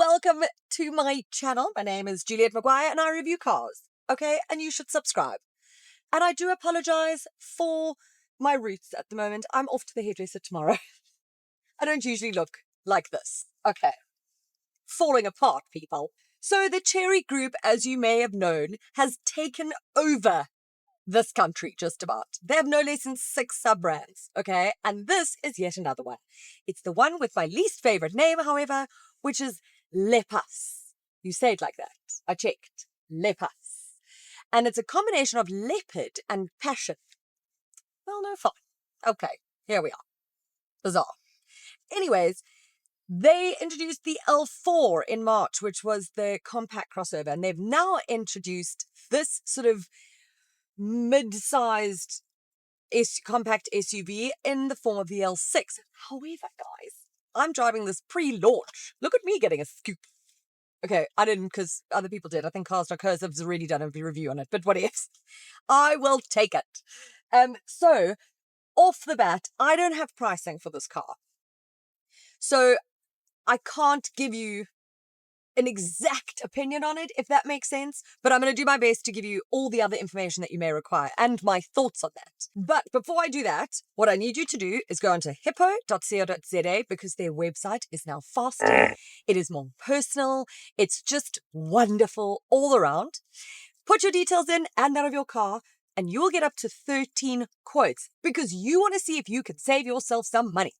welcome to my channel. My name is Juliet Maguire and I review cars, okay? And you should subscribe. And I do apologize for my roots at the moment. I'm off to the hairdresser tomorrow. I don't usually look like this, okay? Falling apart, people. So the Chery Group, as you may have known, has taken over this country just about. They have no less than 6 sub-brands, okay? And this is yet another one. It's the one with my least favorite name, however, which is Lepas. You say it like that. I checked. Lepas. And it's a combination of leopard and passion. Well, no, fine. Okay, here we are. Bizarre. Anyways, they introduced the L4 in March, which was the compact crossover. And they've now introduced this sort of mid-sized compact SUV in the form of the L6. However, guys, I'm driving this pre-launch. Look at me getting a scoop. Okay, I didn't because other people did. I think Cars.co has already done a review on it, but what ifs? I will take it. So, off the bat, I don't have pricing for this car. So, I can't give you an exact opinion on it, if that makes sense, but I'm going to do my best to give you all the other information that you may require and my thoughts on that. But before I do that, what I need you to do is go onto hippo.co.za because their website is now faster. It is more personal. It's just wonderful all around. Put your details in and that of your car, and you will get up to 13 quotes because you want to see if you can save yourself some money.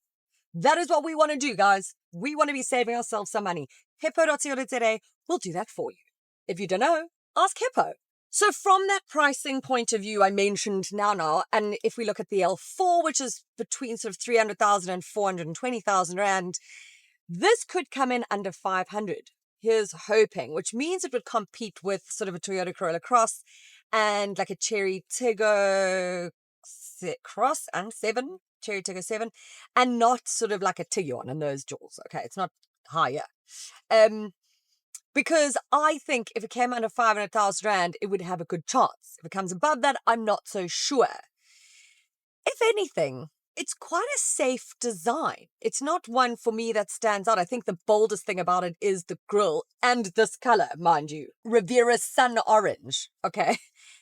That is what we want to do, guys. We want to be saving ourselves some money. Hippo.co.za will do that for you. If you don't know, ask Hippo. So from that pricing point of view I mentioned now, and if we look at the L4, which is between sort of 300,000 and 420,000 Rand, this could come in under 500. Here's hoping, which means it would compete with sort of a Toyota Corolla Cross and like a Chery Tiggo Cross and 7. Chery Tiggo 7, and not sort of like a Tiguan in those jaws. Okay, it's not higher. Because I think if it came under 500,000 Rand, it would have a good chance. If it comes above that, I'm not so sure. If anything, it's quite a safe design. It's not one for me that stands out. I think the boldest thing about it is the grille and this color, mind you. Riviera Sun Orange, okay?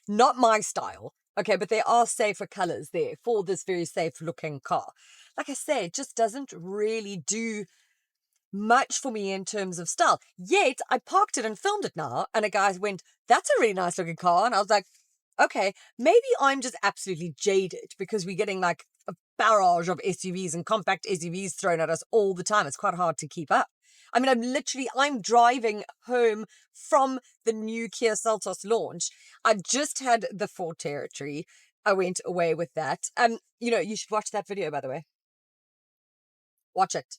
Not my style. Okay, but there are safer colors there for this very safe-looking car. Like I say, it just doesn't really do much for me in terms of style. Yet, I parked it and filmed it now, and a guy went, "That's a really nice-looking car." And I was like, okay, maybe I'm just absolutely jaded because we're getting like a barrage of SUVs and compact SUVs thrown at us all the time. It's quite hard to keep up. I mean, I'm driving home from the new Kia Seltos launch. I've just had the Ford Territory. I went away with that. You should watch that video, by the way. Watch it.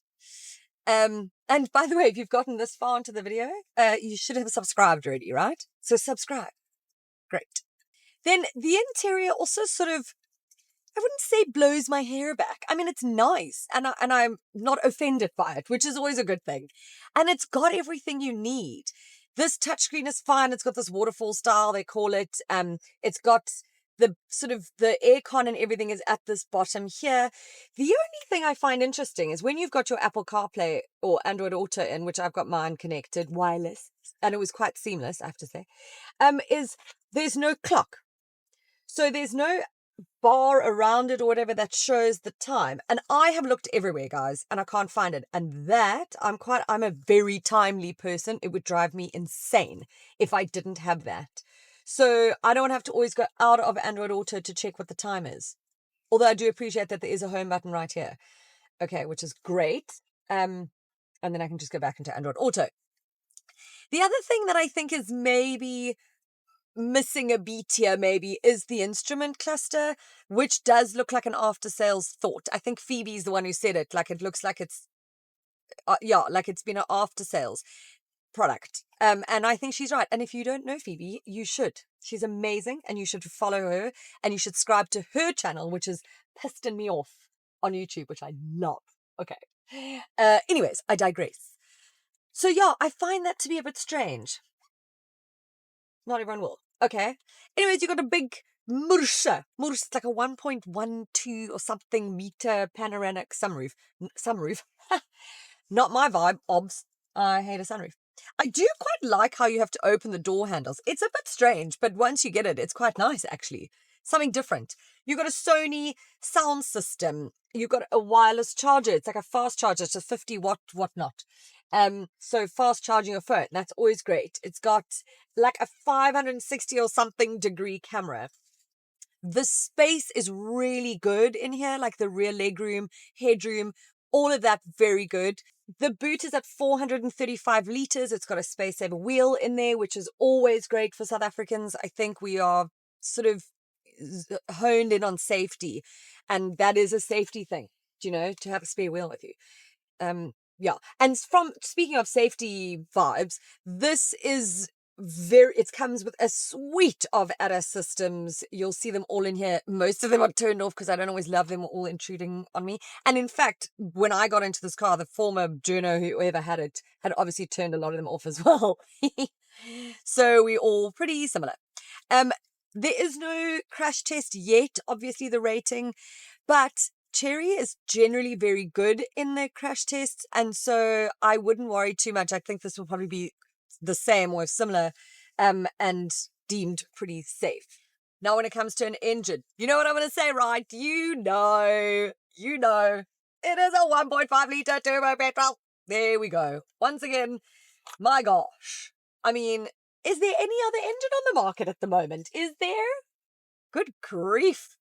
And by the way, if you've gotten this far into the video, you should have subscribed already, right? So subscribe. Great. Then the interior also sort of, I wouldn't say blows my hair back. I mean, it's nice, and I'm not offended by it, which is always a good thing. And it's got everything you need. This touchscreen is fine. It's got this waterfall style, they call it. It's got the sort of the aircon and everything is at this bottom here. The only thing I find interesting is when you've got your Apple CarPlay or Android Auto in, which I've got mine connected wireless, and it was quite seamless, I have to say, is there's no clock. So there's no bar around it or whatever that shows the time. And I have looked everywhere, guys, and I can't find it. And that, I'm a very timely person. It would drive me insane if I didn't have that. So I don't have to always go out of Android Auto to check what the time is. Although I do appreciate that there is a home button right here. Okay, which is great. And then I can just go back into Android Auto. The other thing that I think is maybe missing a beat here maybe is the instrument cluster, which does look like an after sales thought. I think Phoebe's the one who said it. Like it looks like it's like it's been an after sales product. And I think she's right. And if you don't know Phoebe, you should. She's amazing and you should follow her and you should subscribe to her channel, which is pissing me off on YouTube, which I love. Okay. Anyways, I digress. So yeah, I find that to be a bit strange. Not everyone will. Okay. Anyways, you got a big Mursa. It's like a 1.12 or something meter panoramic sunroof. Sunroof. Not my vibe, obs. I hate a sunroof. I do quite like how you have to open the door handles. It's a bit strange, but once you get it, it's quite nice, actually. Something different. You've got a Sony sound system. You've got a wireless charger. It's like a fast charger. It's a 50 watt, whatnot. So fast charging your phone. That's always great. It's got like a 560 or something degree camera. The space is really good in here, like the rear legroom, headroom, all of that very good. The boot is at 435 litres. It's got a space saver wheel in there, which is always great for South Africans. I think we are sort of honed in on safety, and that is a safety thing, to have a spare wheel with you. Yeah. And from speaking of safety vibes, this is it comes with a suite of ADAS systems. You'll see them all in here. Most of them are turned off because I don't always love them all intruding on me. And in fact, when I got into this car, the former journo, whoever had it, had obviously turned a lot of them off as well. So we're all pretty similar. There is no crash test yet, obviously the rating, but Chery is generally very good in their crash tests, and so I wouldn't worry too much. I think this will probably be the same or similar, and deemed pretty safe. Now, when it comes to an engine, you know what I'm going to say, right? You know, it is a 1.5 litre turbo petrol. There we go. Once again, my gosh. I mean, is there any other engine on the market at the moment? Is there? Good grief.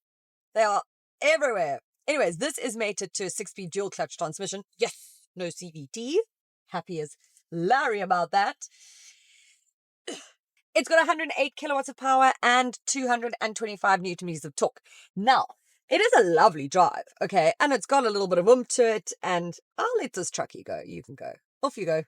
They are everywhere. Anyways, this is mated to a 6-speed dual clutch transmission. Yes, no CVT. Happy as Larry about that. It's got 108 kilowatts of power and 225 newton meters of torque. Now, it is a lovely drive, okay? And it's got a little bit of oomph to it, and I'll let this truckie go. You can go. Off you go.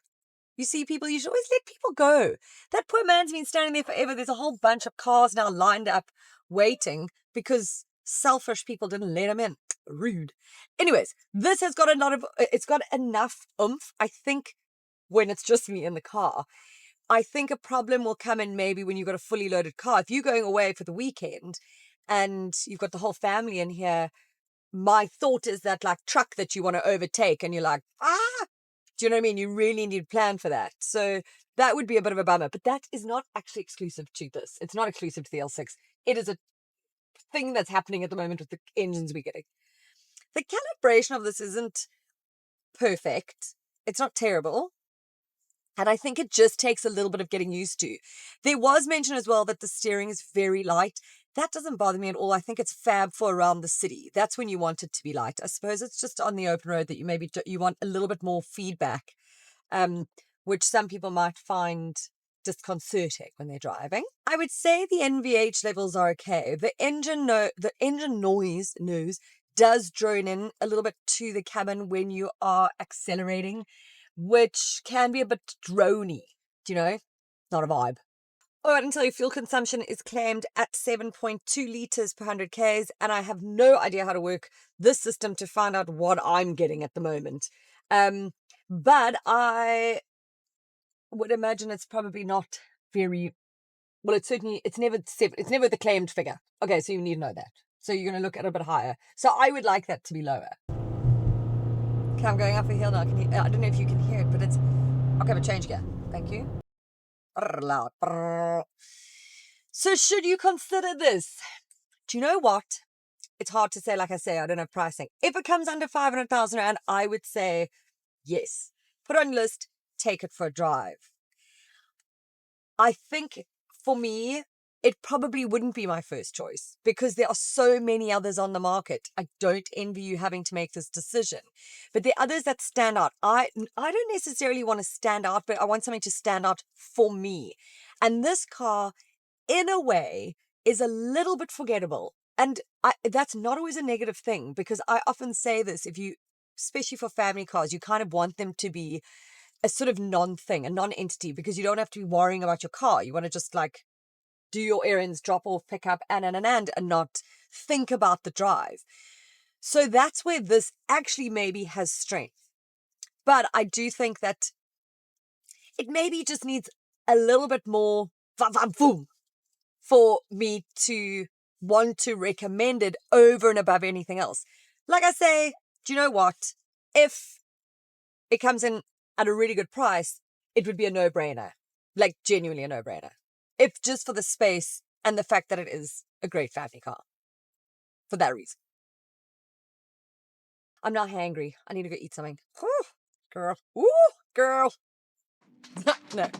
You see people, you should always let people go. That poor man's been standing there forever. There's a whole bunch of cars now lined up waiting because selfish people didn't let him in. Rude. Anyways, this has got it's got enough oomph. I think when it's just me in the car, I think a problem will come in maybe when you've got a fully loaded car. If you're going away for the weekend and you've got the whole family in here, my thought is that like truck that you want to overtake and you're like, do you know what I mean? You really need to plan for that. So that would be a bit of a bummer, but that is not actually exclusive to this. It's not exclusive to the L6. It is a thing that's happening at the moment with the engines we're getting. The calibration of this isn't perfect. It's not terrible. And I think it just takes a little bit of getting used to. There was mention as well that the steering is very light. That doesn't bother me at all. I think it's fab for around the city. That's when you want it to be light. I suppose it's just on the open road that you want a little bit more feedback, which some people might find disconcerting when they're driving. I would say the NVH levels are okay. The engine noise does drone in a little bit to the cabin when you are accelerating, which can be a bit drony, not a vibe. All right, until your fuel consumption is claimed at 7.2 litres per 100 Ks, and I have no idea how to work this system to find out what I'm getting at the moment. But I would imagine it's probably not very, well, it's never the claimed figure. Okay, so you need to know that. So you're going to look at a bit higher. So I would like that to be lower. Okay, I'm going up a hill now. I don't know if you can hear it, but it's... Okay, but change gear. Thank you. Loud. So should you consider this? Do you know what? It's hard to say, like I say, I don't have pricing. If it comes under 500,000 Rand, I would say yes. Put it on your list, take it for a drive. I think for me, it probably wouldn't be my first choice because there are so many others on the market. I don't envy you having to make this decision. But there are others that stand out. I don't necessarily want to stand out, but I want something to stand out for me. And this car, in a way, is a little bit forgettable. And that's not always a negative thing because I often say this, especially for family cars, you kind of want them to be a sort of non-thing, a non-entity, because you don't have to be worrying about your car. You want to just like do your errands, drop off, pick up, and not think about the drive. So that's where this actually maybe has strength. But I do think that it maybe just needs a little bit more for me to want to recommend it over and above anything else. Like I say, do you know what? If it comes in at a really good price, it would be a no-brainer. Like, genuinely a no-brainer. If just for the space and the fact that it is a great family car. For that reason. I'm not hangry. I need to go eat something. Whew, girl. Woo, girl. No.